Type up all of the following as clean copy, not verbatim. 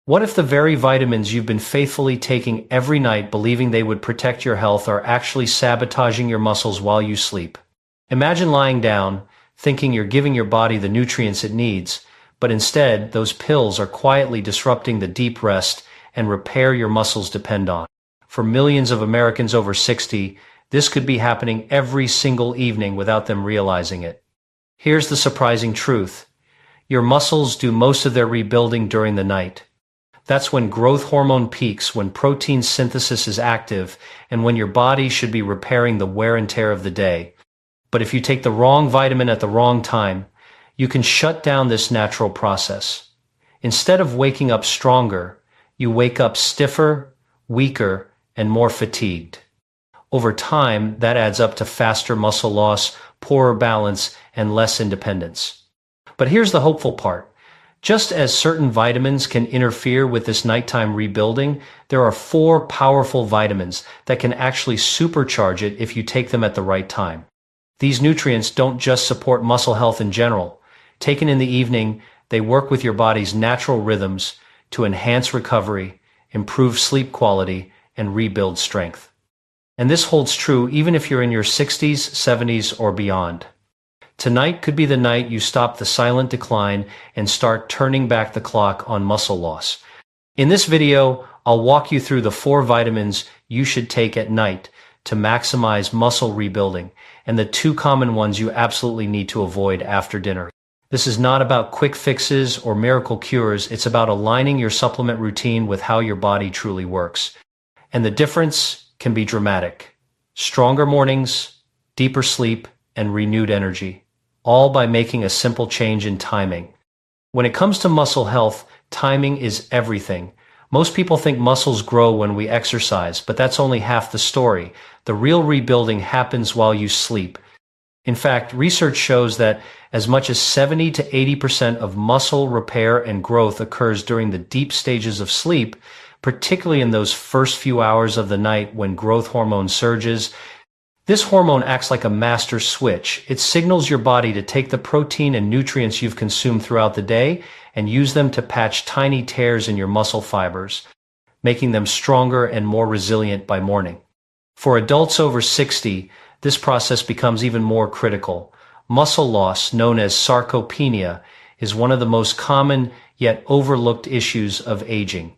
What if the very vitamins you've been faithfully taking every night believing they would protect your health are actually sabotaging your muscles while you sleep? Imagine lying down, thinking you're giving your body the nutrients it needs, but instead those pills are quietly disrupting the deep rest and repair your muscles depend on. For millions of Americans over 60, this could be happening every single evening without them realizing it. Here's the surprising truth. Your muscles do most of their rebuilding during the night. That's when growth hormone peaks, when protein synthesis is active, and when your body should be repairing the wear and tear of the day. But if you take the wrong vitamin at the wrong time, you can shut down this natural process. Instead of waking up stronger, you wake up stiffer, weaker, and more fatigued. Over time, that adds up to faster muscle loss, poorer balance, and less independence. But here's the hopeful part. Just as certain vitamins can interfere with this nighttime rebuilding, there are 4 powerful vitamins that can actually supercharge it if you take them at the right time. These nutrients don't just support muscle health in general. Taken in the evening, they work with your body's natural rhythms to enhance recovery, improve sleep quality, and rebuild strength. And this holds true even if you're in your 60s, 70s, or beyond. Tonight could be the night you stop the silent decline and start turning back the clock on muscle loss. In this video, I'll walk you through the 4 vitamins you should take at night to maximize muscle rebuilding, and the 2 common ones you absolutely need to avoid after dinner. This is not about quick fixes or miracle cures, it's about aligning your supplement routine with how your body truly works. And the difference can be dramatic. Stronger mornings, deeper sleep, and renewed energy, all by making a simple change in timing. When it comes to muscle health, timing is everything. Most people think muscles grow when we exercise, but that's only half the story. The real rebuilding happens while you sleep. In fact, research shows that as much as 70 to 80% of muscle repair and growth occurs during the deep stages of sleep, particularly in those first few hours of the night when growth hormone surges. This hormone acts like a master switch. It signals your body to take the protein and nutrients you've consumed throughout the day and use them to patch tiny tears in your muscle fibers, making them stronger and more resilient by morning. For adults over 60, this process becomes even more critical. Muscle loss, known as sarcopenia, is one of the most common yet overlooked issues of aging.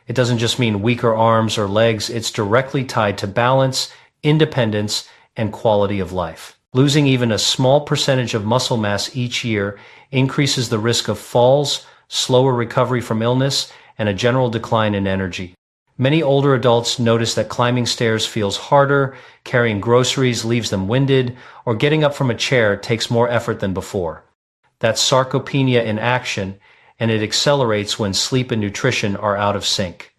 It doesn't just mean weaker arms or legs, it's directly tied to balance, independence, and quality of life. Losing even a small percentage of muscle mass each year increases the risk of falls, slower recovery from illness, and a general decline in energy. Many older adults notice that climbing stairs feels harder, carrying groceries leaves them winded, or getting up from a chair takes more effort than before. That's sarcopenia in action, and it accelerates when sleep and nutrition are out of sync.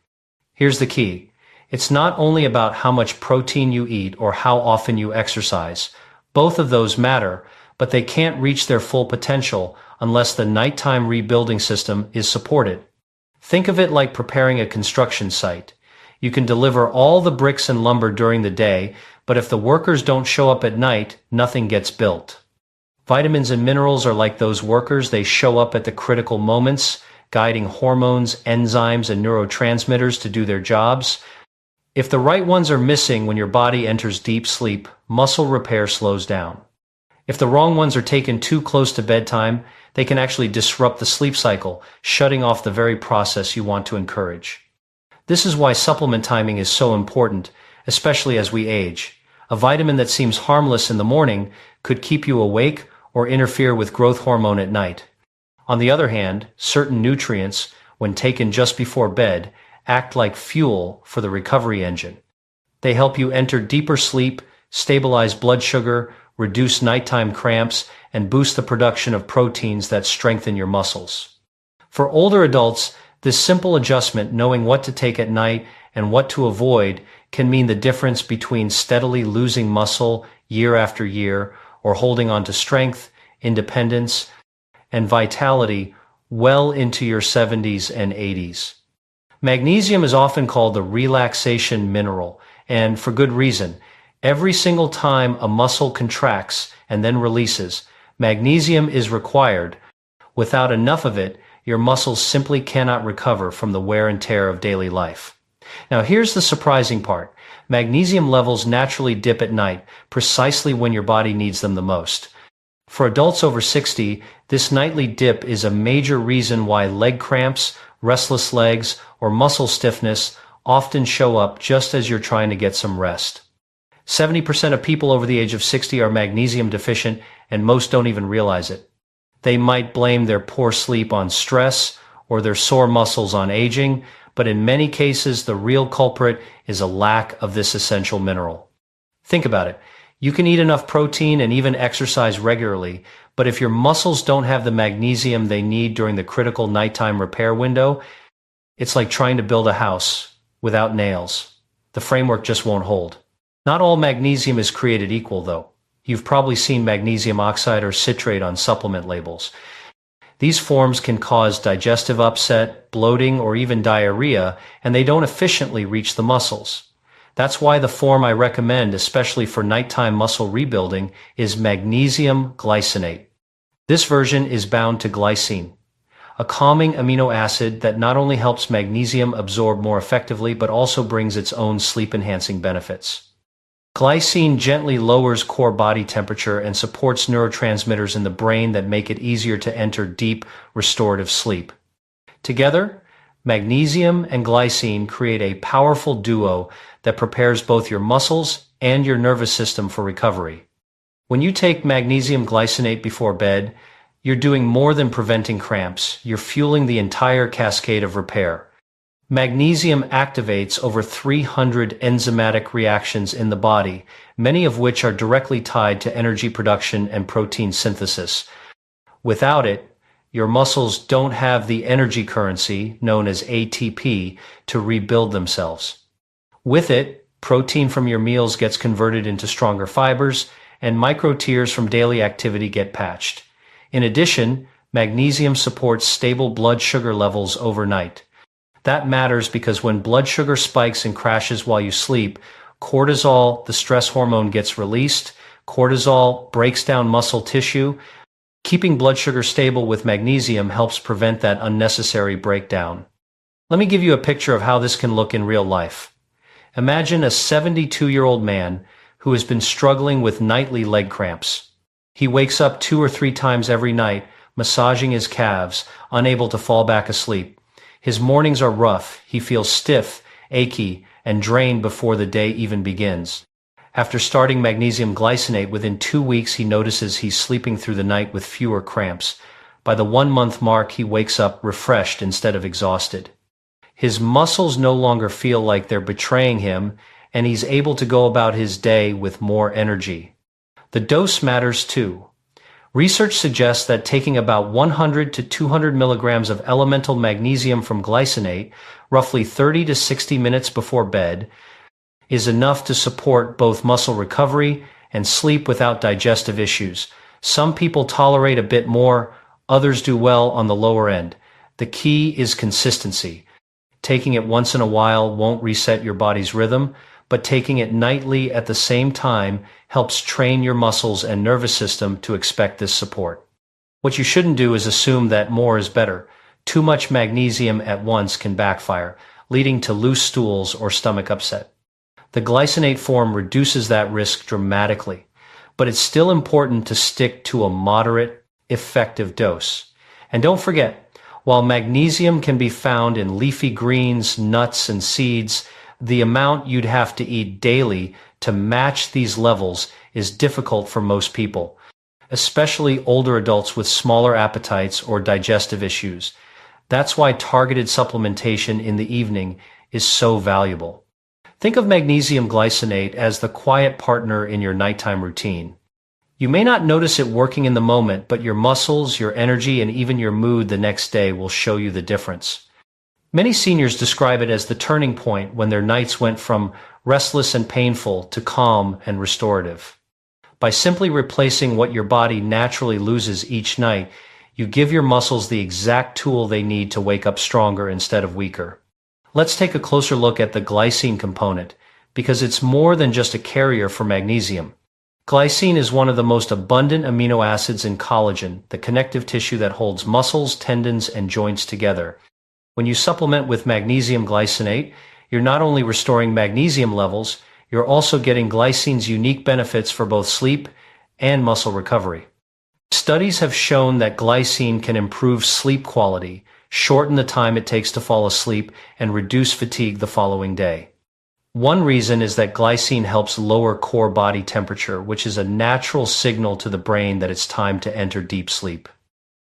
Here's the key. It's not only about how much protein you eat or how often you exercise. Both of those matter, but they can't reach their full potential unless the nighttime rebuilding system is supported. Think of it like preparing a construction site. You can deliver all the bricks and lumber during the day, but if the workers don't show up at night, nothing gets built. Vitamins and minerals are like those workers. They show up at the critical moments, guiding hormones, enzymes, and neurotransmitters to do their jobs. If the right ones are missing when your body enters deep sleep, muscle repair slows down. If the wrong ones are taken too close to bedtime, they can actually disrupt the sleep cycle, shutting off the very process you want to encourage. This is why supplement timing is so important, especially as we age. A vitamin that seems harmless in the morning could keep you awake or interfere with growth hormone at night. On the other hand, certain nutrients, when taken just before bed, act like fuel for the recovery engine. They help you enter deeper sleep, stabilize blood sugar, reduce nighttime cramps, and boost the production of proteins that strengthen your muscles. For older adults, this simple adjustment, knowing what to take at night and what to avoid, can mean the difference between steadily losing muscle year after year or holding on to strength, independence, and vitality well into your 70s and 80s. Magnesium is often called the relaxation mineral, and for good reason. Every single time a muscle contracts and then releases, magnesium is required. Without enough of it, your muscles simply cannot recover from the wear and tear of daily life. Now here's the surprising part. Magnesium levels naturally dip at night, precisely when your body needs them the most. For adults over 60, this nightly dip is a major reason why leg cramps, restless legs, or muscle stiffness often show up just as you're trying to get some rest. 70% of people over the age of 60 are magnesium deficient, and most don't even realize it. They might blame their poor sleep on stress or their sore muscles on aging, but in many cases the real culprit is a lack of this essential mineral. Think about it. You can eat enough protein and even exercise regularly, but if your muscles don't have the magnesium they need during the critical nighttime repair window, it's like trying to build a house without nails. The framework just won't hold. Not all magnesium is created equal, though. You've probably seen magnesium oxide or citrate on supplement labels. These forms can cause digestive upset, bloating, or even diarrhea, and they don't efficiently reach the muscles. That's why the form I recommend, especially for nighttime muscle rebuilding, is magnesium glycinate. This version is bound to glycine, a calming amino acid that not only helps magnesium absorb more effectively but also brings its own sleep-enhancing benefits. Glycine gently lowers core body temperature and supports neurotransmitters in the brain that make it easier to enter deep, restorative sleep. Together, magnesium and glycine create a powerful duo that prepares both your muscles and your nervous system for recovery. When you take magnesium glycinate before bed, you're doing more than preventing cramps. You're fueling the entire cascade of repair. Magnesium activates over 300 enzymatic reactions in the body, many of which are directly tied to energy production and protein synthesis. Without it, your muscles don't have the energy currency, known as ATP, to rebuild themselves. With it, protein from your meals gets converted into stronger fibers, and micro-tears from daily activity get patched. In addition, magnesium supports stable blood sugar levels overnight. That matters because when blood sugar spikes and crashes while you sleep, cortisol, the stress hormone, gets released. Cortisol breaks down muscle tissue. Keeping blood sugar stable with magnesium helps prevent that unnecessary breakdown. Let me give you a picture of how this can look in real life. Imagine a 72-year-old man who has been struggling with nightly leg cramps. He wakes up 2 or 3 times every night, massaging his calves, unable to fall back asleep. His mornings are rough. He feels stiff, achy, and drained before the day even begins. After starting magnesium glycinate, within 2 weeks he notices he's sleeping through the night with fewer cramps. By the 1-month mark, he wakes up refreshed instead of exhausted. His muscles no longer feel like they're betraying him, and he's able to go about his day with more energy. The dose matters too. Research suggests that taking about 100 to 200 milligrams of elemental magnesium from glycinate, roughly 30 to 60 minutes before bed, is enough to support both muscle recovery and sleep without digestive issues. Some people tolerate a bit more, others do well on the lower end. The key is consistency. Taking it once in a while won't reset your body's rhythm, but taking it nightly at the same time helps train your muscles and nervous system to expect this support. What you shouldn't do is assume that more is better. Too much magnesium at once can backfire, leading to loose stools or stomach upset. The glycinate form reduces that risk dramatically, but it's still important to stick to a moderate, effective dose. And don't forget, while magnesium can be found in leafy greens, nuts, and seeds, the amount you'd have to eat daily to match these levels is difficult for most people, especially older adults with smaller appetites or digestive issues. That's why targeted supplementation in the evening is so valuable. Think of magnesium glycinate as the quiet partner in your nighttime routine. You may not notice it working in the moment, but your muscles, your energy, and even your mood the next day will show you the difference. Many seniors describe it as the turning point when their nights went from restless and painful to calm and restorative. By simply replacing what your body naturally loses each night, you give your muscles the exact tool they need to wake up stronger instead of weaker. Let's take a closer look at the glycine component, because it's more than just a carrier for magnesium. Glycine is one of the most abundant amino acids in collagen, the connective tissue that holds muscles, tendons, and joints together. When you supplement with magnesium glycinate, you're not only restoring magnesium levels, you're also getting glycine's unique benefits for both sleep and muscle recovery. Studies have shown that glycine can improve sleep quality, shorten the time it takes to fall asleep, and reduce fatigue the following day. One reason is that glycine helps lower core body temperature, which is a natural signal to the brain that it's time to enter deep sleep.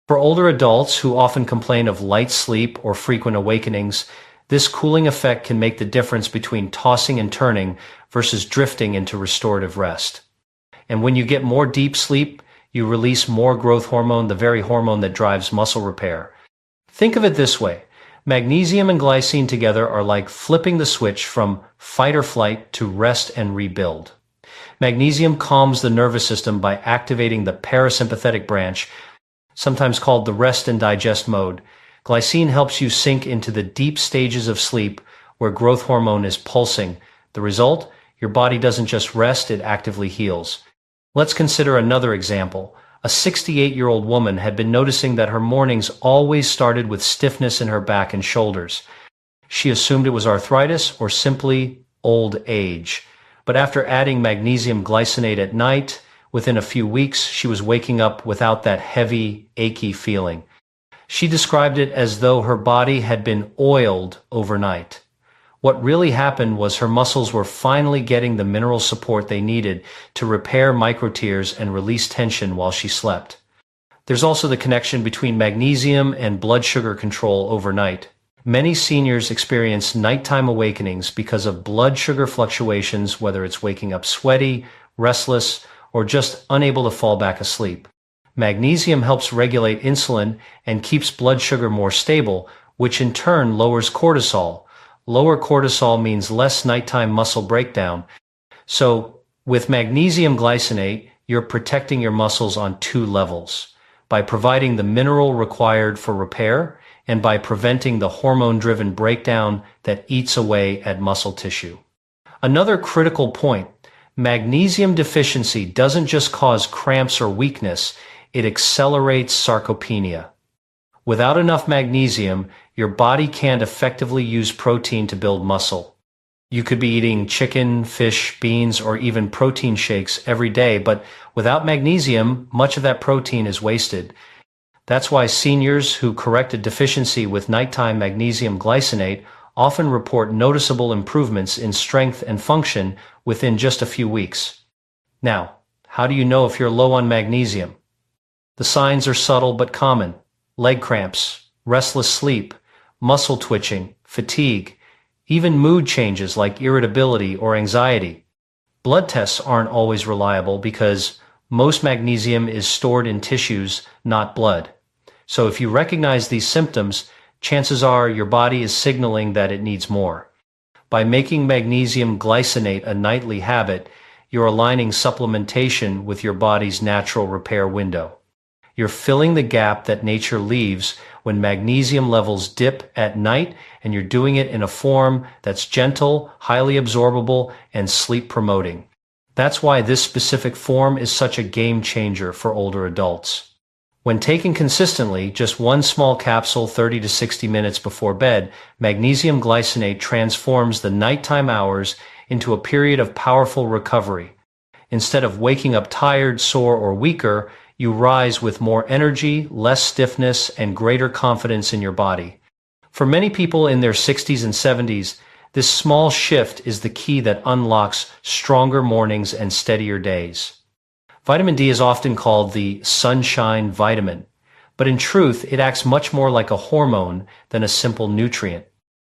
For older adults who often complain of light sleep or frequent awakenings, this cooling effect can make the difference between tossing and turning versus drifting into restorative rest. And when you get more deep sleep, you release more growth hormone, the very hormone that drives muscle repair. Think of it this way. Magnesium and glycine together are like flipping the switch from fight or flight to rest and rebuild. Magnesium calms the nervous system by activating the parasympathetic branch, sometimes called the rest and digest mode. Glycine helps you sink into the deep stages of sleep where growth hormone is pulsing. The result? Your body doesn't just rest, it actively heals. Let's consider another example. A 68-year-old woman had been noticing that her mornings always started with stiffness in her back and shoulders. She assumed it was arthritis or simply old age. But after adding magnesium glycinate at night, within a few weeks, she was waking up without that heavy, achy feeling. She described it as though her body had been oiled overnight. What really happened was her muscles were finally getting the mineral support they needed to repair microtears and release tension while she slept. There's also the connection between magnesium and blood sugar control overnight. Many seniors experience nighttime awakenings because of blood sugar fluctuations, whether it's waking up sweaty, restless, or just unable to fall back asleep. Magnesium helps regulate insulin and keeps blood sugar more stable, which in turn lowers cortisol. Lower cortisol means less nighttime muscle breakdown. So, with magnesium glycinate, you're protecting your muscles on two levels, by providing the mineral required for repair and by preventing the hormone-driven breakdown that eats away at muscle tissue. Another critical point, magnesium deficiency doesn't just cause cramps or weakness, it accelerates sarcopenia. Without enough magnesium, your body can't effectively use protein to build muscle. You could be eating chicken, fish, beans, or even protein shakes every day, but without magnesium, much of that protein is wasted. That's why seniors who correct a deficiency with nighttime magnesium glycinate often report noticeable improvements in strength and function within just a few weeks. Now, how do you know if you're low on magnesium? The signs are subtle but common. Leg cramps, restless sleep, muscle twitching, fatigue, even mood changes like irritability or anxiety. Blood tests aren't always reliable because most magnesium is stored in tissues, not blood. So if you recognize these symptoms, chances are your body is signaling that it needs more. By making magnesium glycinate a nightly habit, you're aligning supplementation with your body's natural repair window. You're filling the gap that nature leaves when magnesium levels dip at night, and you're doing it in a form that's gentle, highly absorbable, and sleep-promoting. That's why this specific form is such a game changer for older adults. When taken consistently, just one small capsule 30 to 60 minutes before bed, magnesium glycinate transforms the nighttime hours into a period of powerful recovery. Instead of waking up tired, sore, or weaker, you rise with more energy, less stiffness, and greater confidence in your body. For many people in their 60s and 70s, this small shift is the key that unlocks stronger mornings and steadier days. Vitamin D is often called the sunshine vitamin, but in truth, it acts much more like a hormone than a simple nutrient.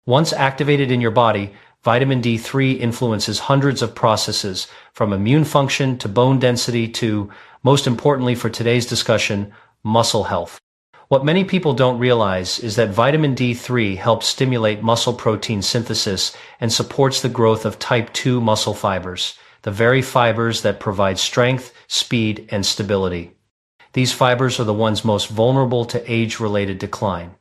Once activated in your body, vitamin D3 influences hundreds of processes, from immune function to bone density to, most importantly for today's discussion, muscle health. What many people don't realize is that vitamin D3 helps stimulate muscle protein synthesis and supports the growth of type 2 muscle fibers, the very fibers that provide strength, speed, and stability. These fibers are the ones most vulnerable to age-related decline.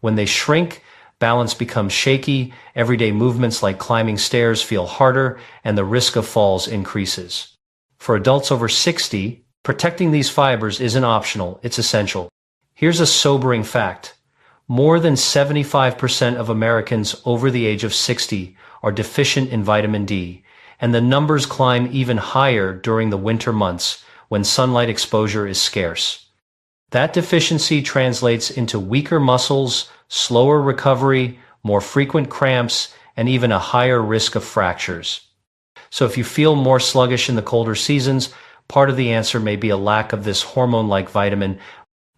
When they shrink, balance becomes shaky, everyday movements like climbing stairs feel harder, and the risk of falls increases. For adults over 60, protecting these fibers isn't optional, it's essential. Here's a sobering fact. More than 75% of Americans over the age of 60 are deficient in vitamin D, and the numbers climb even higher during the winter months when sunlight exposure is scarce. That deficiency translates into weaker muscles, slower recovery, more frequent cramps, and even a higher risk of fractures. So if you feel more sluggish in the colder seasons, part of the answer may be a lack of this hormone-like vitamin.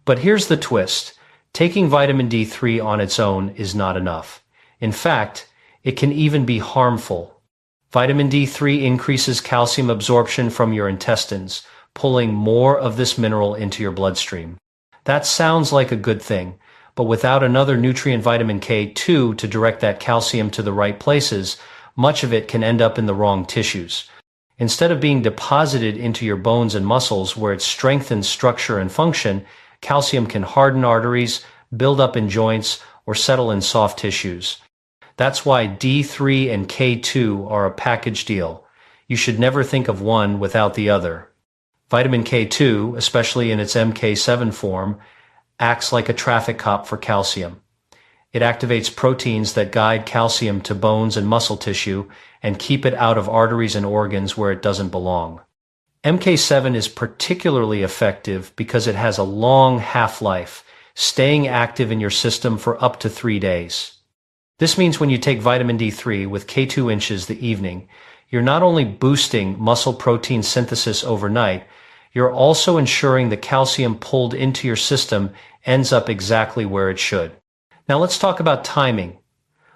But here's the twist. Taking vitamin D3 on its own is not enough. In fact, it can even be harmful. Vitamin D3 increases calcium absorption from your intestines, pulling more of this mineral into your bloodstream. That sounds like a good thing, but without another nutrient, vitamin K2, to direct that calcium to the right places, much of it can end up in the wrong tissues. Instead of being deposited into your bones and muscles where it strengthens structure and function, calcium can harden arteries, build up in joints, or settle in soft tissues. That's why D3 and K2 are a package deal. You should never think of one without the other. Vitamin K2, especially in its MK7 form, acts like a traffic cop for calcium. It activates proteins that guide calcium to bones and muscle tissue and keep it out of arteries and organs where it doesn't belong. MK7 is particularly effective because it has a long half-life, staying active in your system for up to 3 days. This means when you take vitamin D3 with K2 inches the evening, you're not only boosting muscle protein synthesis overnight, you're also ensuring the calcium pulled into your system ends up exactly where it should. Now let's talk about timing.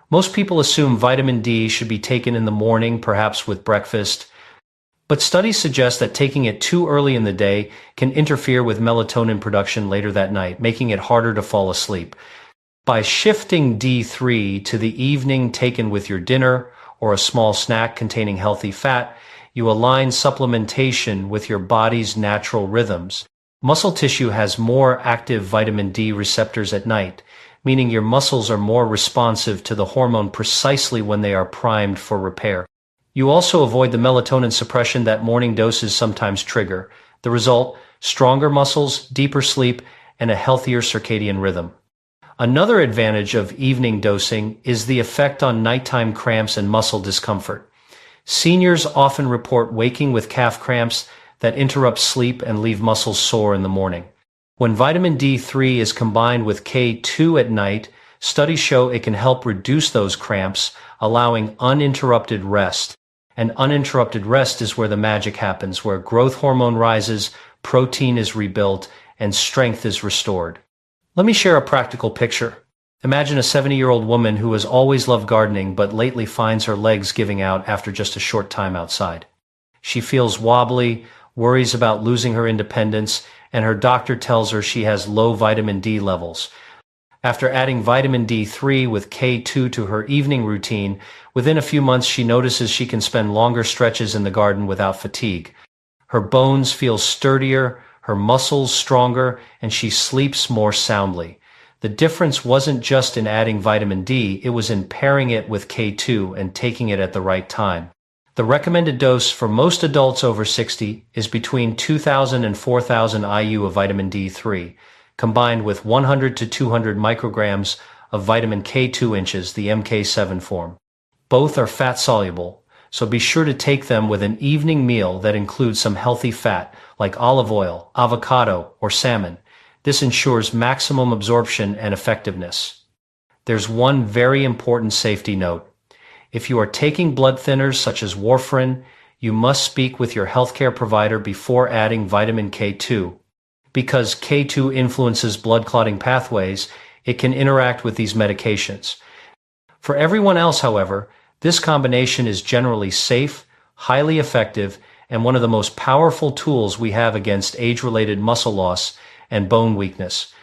Most people assume vitamin D should be taken in the morning, perhaps with breakfast, but studies suggest that taking it too early in the day can interfere with melatonin production later that night, making it harder to fall asleep. By shifting D3 to the evening taken with your dinner or a small snack containing healthy fat, you align supplementation with your body's natural rhythms. Muscle tissue has more active vitamin D receptors at night, meaning your muscles are more responsive to the hormone precisely when they are primed for repair. You also avoid the melatonin suppression that morning doses sometimes trigger. The result, stronger muscles, deeper sleep, and a healthier circadian rhythm. Another advantage of evening dosing is the effect on nighttime cramps and muscle discomfort. Seniors often report waking with calf cramps that interrupt sleep and leave muscles sore in the morning. When vitamin D3 is combined with K2 at night, studies show it can help reduce those cramps, allowing uninterrupted rest. And uninterrupted rest is where the magic happens, where growth hormone rises, protein is rebuilt, and strength is restored. Let me share a practical picture. Imagine a 70-year-old woman who has always loved gardening but lately finds her legs giving out after just a short time outside. She feels wobbly, worries about losing her independence, and her doctor tells her she has low vitamin D levels. After adding vitamin D3 with K2 to her evening routine, within a few months she notices she can spend longer stretches in the garden without fatigue. Her bones feel sturdier, her muscles stronger, and she sleeps more soundly. The difference wasn't just in adding vitamin D, it was in pairing it with K2 and taking it at the right time. The recommended dose for most adults over 60 is between 2,000 and 4,000 IU of vitamin D3, combined with 100 to 200 micrograms of vitamin K2 inches, the MK7 form. Both are fat-soluble, so be sure to take them with an evening meal that includes some healthy fat, like olive oil, avocado, or salmon. This ensures maximum absorption and effectiveness. There's one very important safety note. If you are taking blood thinners such as warfarin, you must speak with your healthcare provider before adding vitamin K2. Because K2 influences blood clotting pathways, it can interact with these medications. For everyone else, however, this combination is generally safe, highly effective, and one of the most powerful tools we have against age-related muscle loss and bone weakness.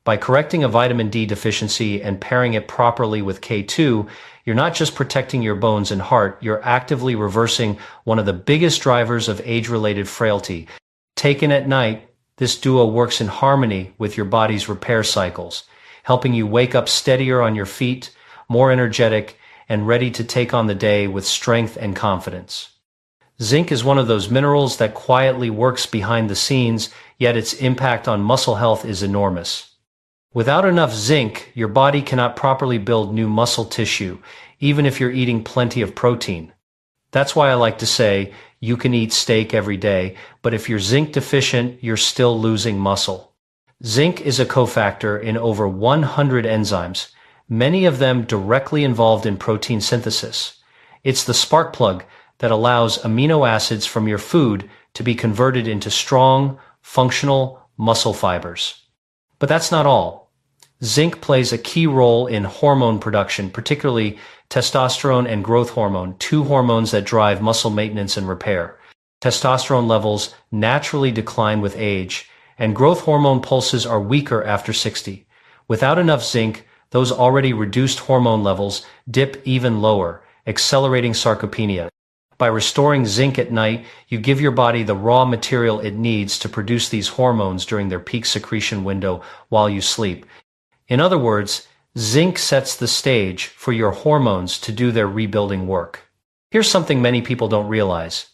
By correcting a vitamin D deficiency and pairing it properly with K2, you're not just protecting your bones and heart, you're actively reversing one of the biggest drivers of age-related frailty. Taken at night, this duo works in harmony with your body's repair cycles, helping you wake up steadier on your feet, more energetic, and ready to take on the day with strength and confidence. Zinc is one of those minerals that quietly works behind the scenes, yet its impact on muscle health is enormous. Without enough zinc, your body cannot properly build new muscle tissue, even if you're eating plenty of protein. That's why I like to say, you can eat steak every day, but if you're zinc deficient, you're still losing muscle. Zinc is a cofactor in over 100 enzymes, many of them directly involved in protein synthesis. It's the spark plug that allows amino acids from your food to be converted into strong, functional muscle fibers. But that's not all. Zinc plays a key role in hormone production, particularly testosterone and growth hormone, two hormones that drive muscle maintenance and repair. Testosterone levels naturally decline with age, and growth hormone pulses are weaker after 60. Without enough zinc, those already reduced hormone levels dip even lower, accelerating sarcopenia. By restoring zinc at night, you give your body the raw material it needs to produce these hormones during their peak secretion window while you sleep. In other words, zinc sets the stage for your hormones to do their rebuilding work. Here's something many people don't realize.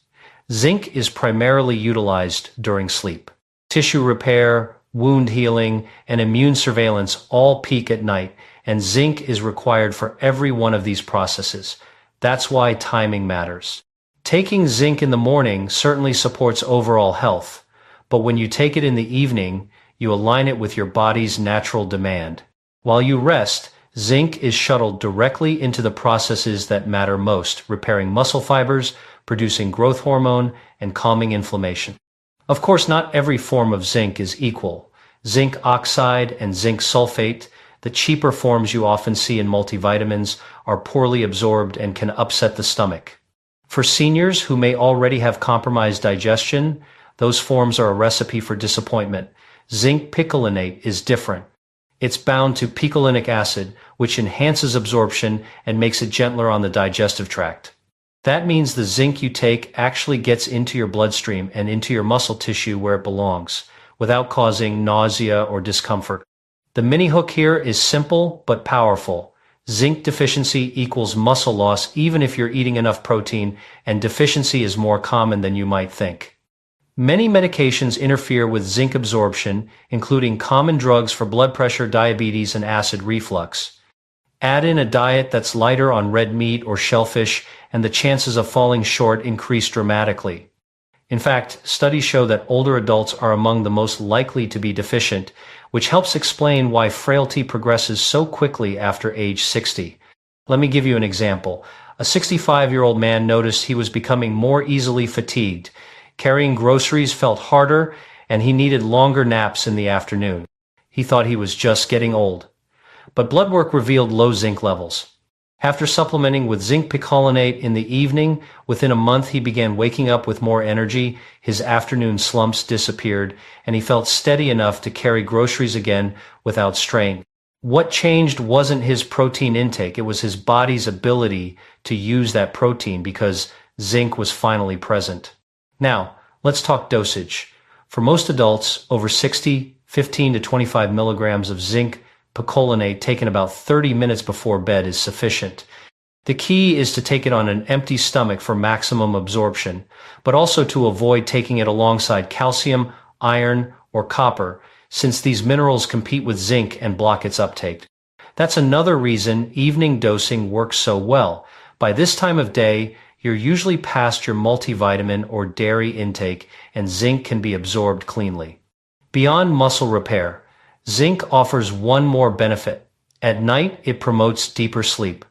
Zinc is primarily utilized during sleep. Tissue repair, wound healing, and immune surveillance all peak at night, and zinc is required for every one of these processes. That's why timing matters. Taking zinc in the morning certainly supports overall health, but when you take it in the evening, you align it with your body's natural demand. While you rest, zinc is shuttled directly into the processes that matter most, repairing muscle fibers, producing growth hormone, and calming inflammation. Of course, not every form of zinc is equal. Zinc oxide and zinc sulfate, the cheaper forms you often see in multivitamins, are poorly absorbed and can upset the stomach. For seniors who may already have compromised digestion, those forms are a recipe for disappointment. Zinc picolinate is different. It's bound to picolinic acid, which enhances absorption and makes it gentler on the digestive tract. That means the zinc you take actually gets into your bloodstream and into your muscle tissue where it belongs, without causing nausea or discomfort. The mini hook here is simple but powerful. Zinc deficiency equals muscle loss even if you're eating enough protein, and deficiency is more common than you might think. Many medications interfere with zinc absorption, including common drugs for blood pressure, diabetes, and acid reflux. Add in a diet that's lighter on red meat or shellfish, and the chances of falling short increase dramatically. In fact, studies show that older adults are among the most likely to be deficient, which helps explain why frailty progresses so quickly after age 60. Let me give you an example. A 65-year-old man noticed he was becoming more easily fatigued. Carrying groceries felt harder, and he needed longer naps in the afternoon. He thought he was just getting old. But blood work revealed low zinc levels. After supplementing with zinc picolinate in the evening, within a month he began waking up with more energy, his afternoon slumps disappeared, and he felt steady enough to carry groceries again without strain. What changed wasn't his protein intake, it was his body's ability to use that protein because zinc was finally present. Now, let's talk dosage. For most adults over 60, 15 to 25 milligrams of zinc picolinate taken about 30 minutes before bed is sufficient. The key is to take it on an empty stomach for maximum absorption, but also to avoid taking it alongside calcium, iron, or copper, since these minerals compete with zinc and block its uptake. That's another reason evening dosing works so well. By this time of day, you're usually past your multivitamin or dairy intake, and zinc can be absorbed cleanly. Beyond muscle repair, zinc offers one more benefit. At night, it promotes deeper sleep.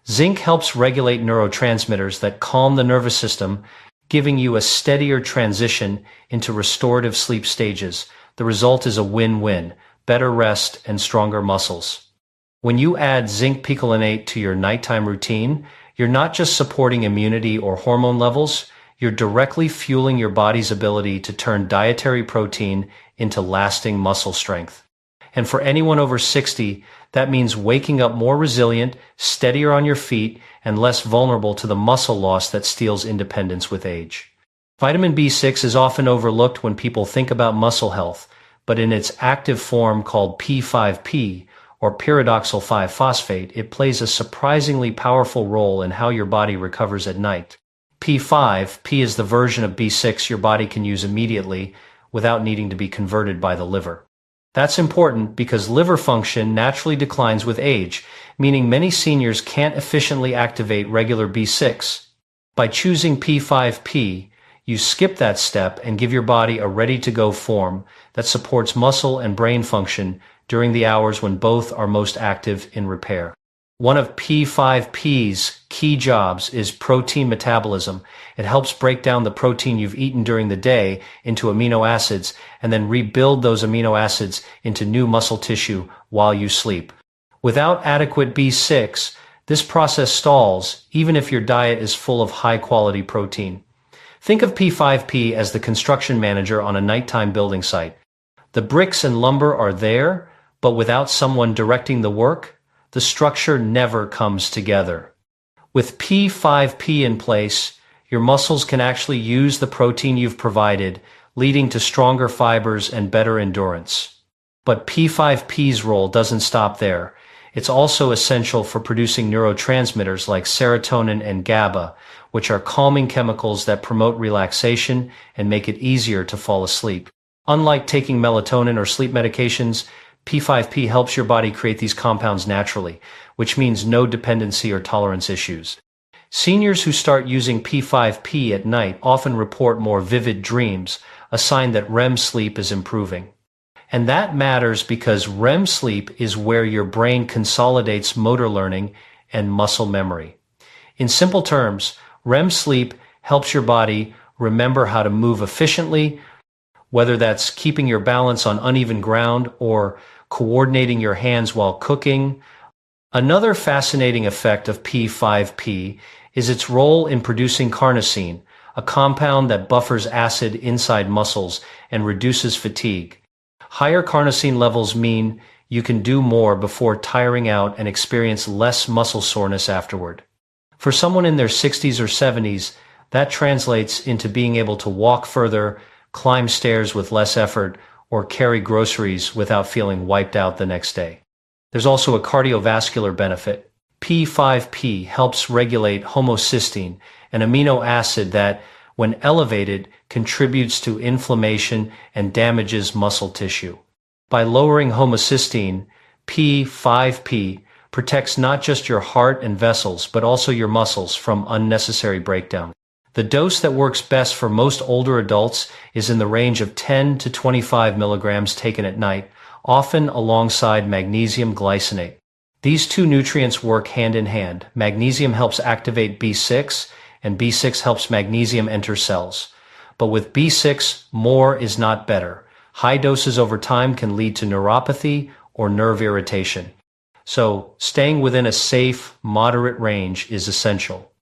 Zinc helps regulate neurotransmitters that calm the nervous system, giving you a steadier transition into restorative sleep stages. The result is a win-win, better rest and stronger muscles. When you add zinc picolinate to your nighttime routine, you're not just supporting immunity or hormone levels, you're directly fueling your body's ability to turn dietary protein into lasting muscle strength. And for anyone over 60, that means waking up more resilient, steadier on your feet, and less vulnerable to the muscle loss that steals independence with age. Vitamin B6 is often overlooked when people think about muscle health, but in its active form called P5P, or pyridoxal 5-phosphate, it plays a surprisingly powerful role in how your body recovers at night. P5, P is the version of B6 your body can use immediately without needing to be converted by the liver. That's important because liver function naturally declines with age, meaning many seniors can't efficiently activate regular B6. By choosing P5P, you skip that step and give your body a ready-to-go form that supports muscle and brain function during the hours when both are most active in repair. One of P5P's key jobs is protein metabolism. It helps break down the protein you've eaten during the day into amino acids and then rebuild those amino acids into new muscle tissue while you sleep. Without adequate B6, this process stalls even if your diet is full of high-quality protein. Think of P5P as the construction manager on a nighttime building site. The bricks and lumber are there, but without someone directing the work, the structure never comes together. With P5P in place, your muscles can actually use the protein you've provided, leading to stronger fibers and better endurance. But P5P's role doesn't stop there. It's also essential for producing neurotransmitters like serotonin and GABA, which are calming chemicals that promote relaxation and make it easier to fall asleep. Unlike taking melatonin or sleep medications, P5P helps your body create these compounds naturally, which means no dependency or tolerance issues. Seniors who start using P5P at night often report more vivid dreams, a sign that REM sleep is improving. And that matters because REM sleep is where your brain consolidates motor learning and muscle memory. In simple terms, REM sleep helps your body remember how to move efficiently, whether that's keeping your balance on uneven ground or coordinating your hands while cooking. Another fascinating effect of P5P is its role in producing carnosine, a compound that buffers acid inside muscles and reduces fatigue. Higher carnosine levels mean you can do more before tiring out and experience less muscle soreness afterward. For someone in their 60s or 70s, that translates into being able to walk further, climb stairs with less effort, or carry groceries without feeling wiped out the next day. There's also a cardiovascular benefit. P5P helps regulate homocysteine, an amino acid that, when elevated, contributes to inflammation and damages muscle tissue. By lowering homocysteine, P5P protects not just your heart and vessels, but also your muscles from unnecessary breakdown. The dose that works best for most older adults is in the range of 10 to 25 milligrams taken at night, often alongside magnesium glycinate. These two nutrients work hand in hand. Magnesium helps activate B6, and B6 helps magnesium enter cells. But with B6, more is not better. High doses over time can lead to neuropathy or nerve irritation. So, staying within a safe, moderate range is essential.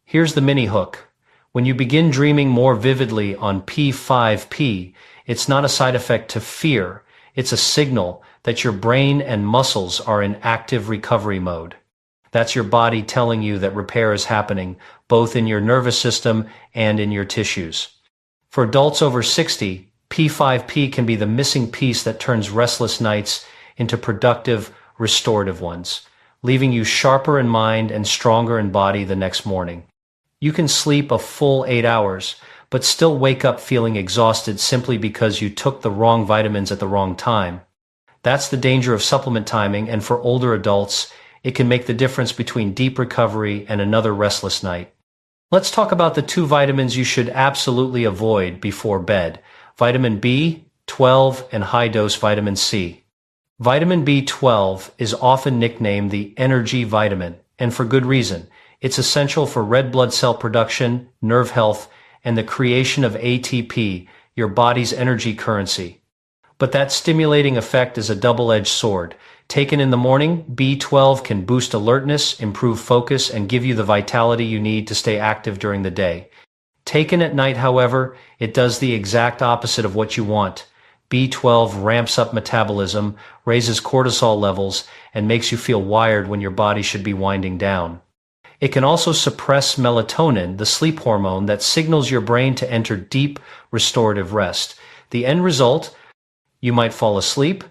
Here's the mini hook. When you begin dreaming more vividly on P5P, it's not a side effect to fear. It's a signal that your brain and muscles are in active recovery mode. That's your body telling you that repair is happening, both in your nervous system and in your tissues. For adults over 60, P5P can be the missing piece that turns restless nights into productive, restorative ones, leaving you sharper in mind and stronger in body the next morning. You can sleep a full 8 hours, but still wake up feeling exhausted simply because you took the wrong vitamins at the wrong time. That's the danger of supplement timing, and for older adults, it can make the difference between deep recovery and another restless night. Let's talk about the two vitamins you should absolutely avoid before bed: vitamin B12 and high-dose vitamin C. Vitamin B12 is often nicknamed the energy vitamin, and for good reason. It's essential for red blood cell production, nerve health, and the creation of ATP, your body's energy currency. But that stimulating effect is a double-edged sword. Taken in the morning, B12 can boost alertness, improve focus, and give you the vitality you need to stay active during the day. Taken at night, however, it does the exact opposite of what you want. B12 ramps up metabolism, raises cortisol levels, and makes you feel wired when your body should be winding down. It can also suppress melatonin, the sleep hormone that signals your brain to enter deep, restorative rest. The end result, you might fall asleep,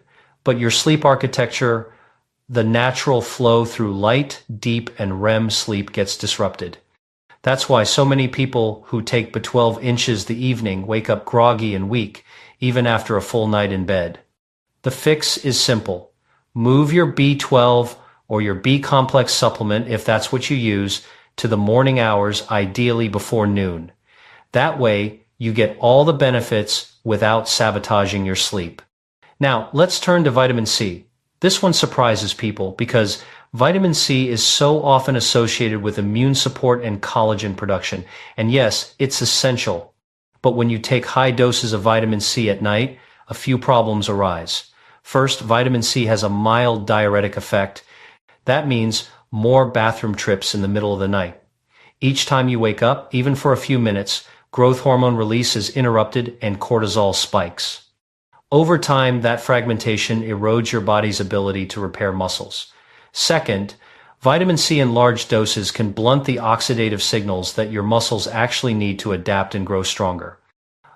but your sleep architecture, the natural flow through light, deep, and REM sleep gets disrupted. That's why so many people who take B12 inches the evening wake up groggy and weak, even after a full night in bed. The fix is simple. Move your B12 or your B complex supplement, if that's what you use, to the morning hours, ideally before noon. That way, you get all the benefits without sabotaging your sleep. Now, let's turn to vitamin C. This one surprises people because vitamin C is so often associated with immune support and collagen production. And yes, it's essential. But when you take high doses of vitamin C at night, a few problems arise. First, vitamin C has a mild diuretic effect. That means more bathroom trips in the middle of the night. Each time you wake up, even for a few minutes, growth hormone release is interrupted and cortisol spikes. Over time, that fragmentation erodes your body's ability to repair muscles. Second, vitamin C in large doses can blunt the oxidative signals that your muscles actually need to adapt and grow stronger.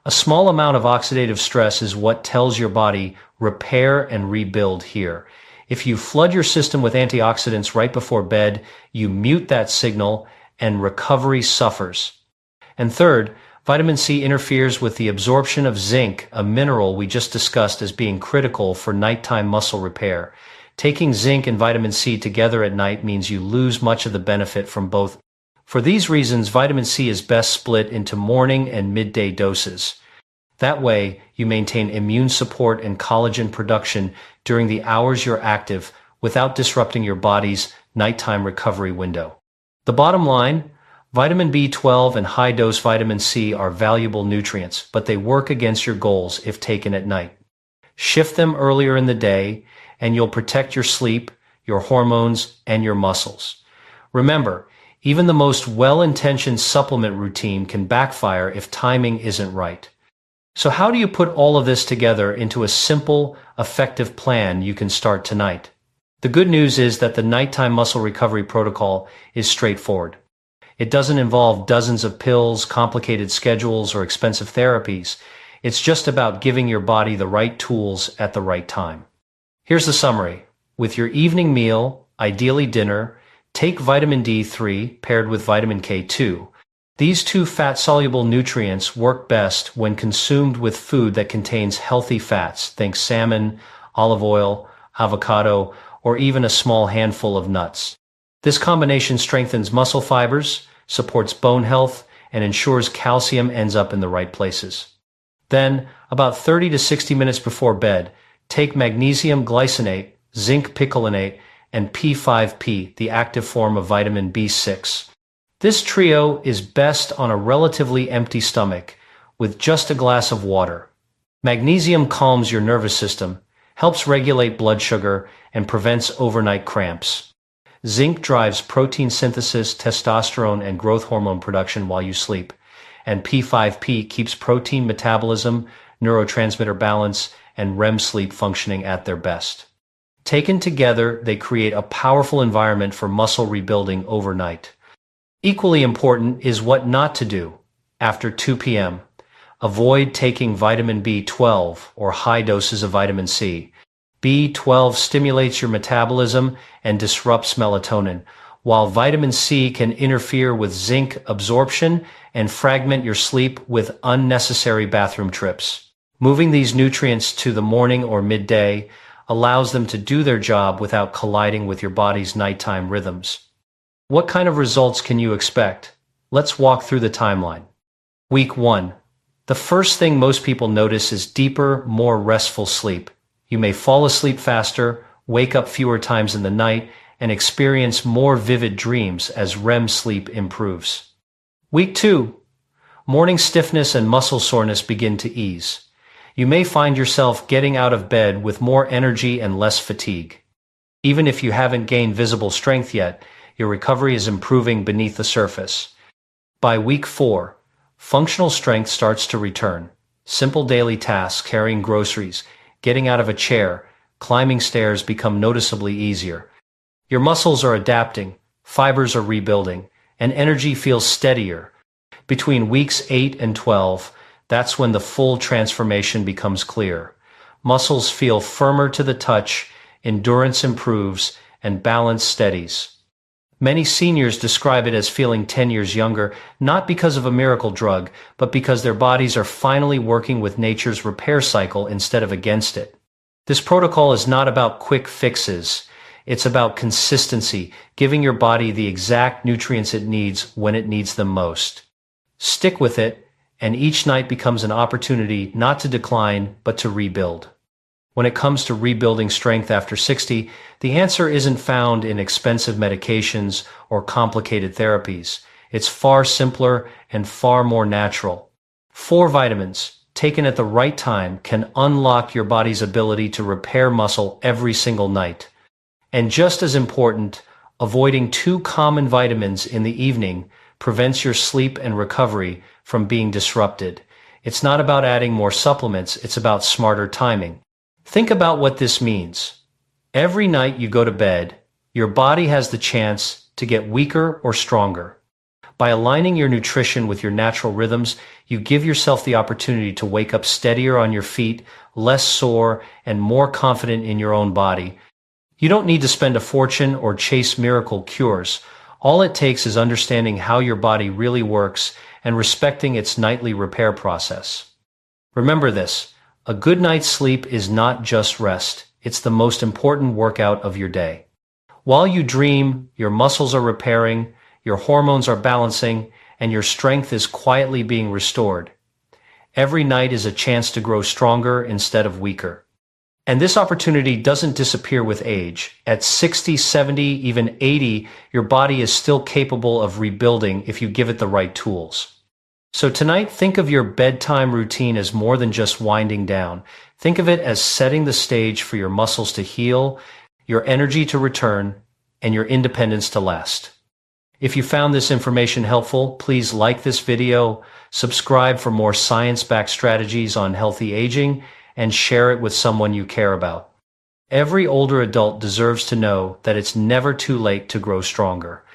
A small amount of oxidative stress is what tells your body, repair and rebuild here. If you flood your system with antioxidants right before bed, you mute that signal and recovery suffers. And third, vitamin C interferes with the absorption of zinc, a mineral we just discussed as being critical for nighttime muscle repair. Taking zinc and vitamin C together at night means you lose much of the benefit from both. For these reasons, vitamin C is best split into morning and midday doses. That way, you maintain immune support and collagen production during the hours you're active without disrupting your body's nighttime recovery window. The bottom line, vitamin B12 and high-dose vitamin C are valuable nutrients, but they work against your goals if taken at night. Shift them earlier in the day, and you'll protect your sleep, your hormones, and your muscles. Remember, even the most well-intentioned supplement routine can backfire if timing isn't right. So how do you put all of this together into a simple, effective plan you can start tonight? The good news is that the nighttime muscle recovery protocol is straightforward. It doesn't involve dozens of pills, complicated schedules, or expensive therapies. It's just about giving your body the right tools at the right time. Here's the summary. With your evening meal, ideally dinner, take vitamin D3 paired with vitamin K2. These two fat-soluble nutrients work best when consumed with food that contains healthy fats. Think salmon, olive oil, avocado, or even a small handful of nuts. This combination strengthens muscle fibers, supports bone health, and ensures calcium ends up in the right places. Then, about 30 to 60 minutes before bed, take magnesium glycinate, zinc picolinate, and P5P, the active form of vitamin B6. This trio is best on a relatively empty stomach, with just a glass of water. Magnesium calms your nervous system, helps regulate blood sugar, and prevents overnight cramps. Zinc drives protein synthesis, testosterone, and growth hormone production while you sleep. And P5P keeps protein metabolism, neurotransmitter balance, and REM sleep functioning at their best. Taken together, they create a powerful environment for muscle rebuilding overnight. Equally important is what not to do after 2 p.m. Avoid taking vitamin B12 or high doses of vitamin C. B12 stimulates your metabolism and disrupts melatonin, while vitamin C can interfere with zinc absorption and fragment your sleep with unnecessary bathroom trips. Moving these nutrients to the morning or midday allows them to do their job without colliding with your body's nighttime rhythms. What kind of results can you expect? Let's walk through the timeline. Week 1. The first thing most people notice is deeper, more restful sleep. You may fall asleep faster, wake up fewer times in the night, and experience more vivid dreams as REM sleep improves. Week 2. Morning stiffness and muscle soreness begin to ease. You may find yourself getting out of bed with more energy and less fatigue. Even if you haven't gained visible strength yet, your recovery is improving beneath the surface. By week 4, functional strength starts to return. Simple daily tasks, carrying groceries, getting out of a chair, climbing stairs become noticeably easier. Your muscles are adapting, fibers are rebuilding, and energy feels steadier. Between weeks 8 and 12, that's when the full transformation becomes clear. Muscles feel firmer to the touch, endurance improves, and balance steadies. Many seniors describe it as feeling 10 years younger, not because of a miracle drug, but because their bodies are finally working with nature's repair cycle instead of against it. This protocol is not about quick fixes. It's about consistency, giving your body the exact nutrients it needs when it needs them most. Stick with it, and each night becomes an opportunity not to decline, but to rebuild. When it comes to rebuilding strength after 60, the answer isn't found in expensive medications or complicated therapies. It's far simpler and far more natural. 4 vitamins, taken at the right time, can unlock your body's ability to repair muscle every single night. And just as important, avoiding 2 common vitamins in the evening prevents your sleep and recovery from being disrupted. It's not about adding more supplements, it's about smarter timing. Think about what this means. Every night you go to bed, your body has the chance to get weaker or stronger. By aligning your nutrition with your natural rhythms, you give yourself the opportunity to wake up steadier on your feet, less sore, and more confident in your own body. You don't need to spend a fortune or chase miracle cures. All it takes is understanding how your body really works and respecting its nightly repair process. Remember this. A good night's sleep is not just rest, it's the most important workout of your day. While you dream, your muscles are repairing, your hormones are balancing, and your strength is quietly being restored. Every night is a chance to grow stronger instead of weaker. And this opportunity doesn't disappear with age. At 60, 70, even 80, your body is still capable of rebuilding if you give it the right tools. So tonight, think of your bedtime routine as more than just winding down. Think of it as setting the stage for your muscles to heal, your energy to return, and your independence to last. If you found this information helpful, please like this video, subscribe for more science-backed strategies on healthy aging, and share it with someone you care about. Every older adult deserves to know that it's never too late to grow stronger.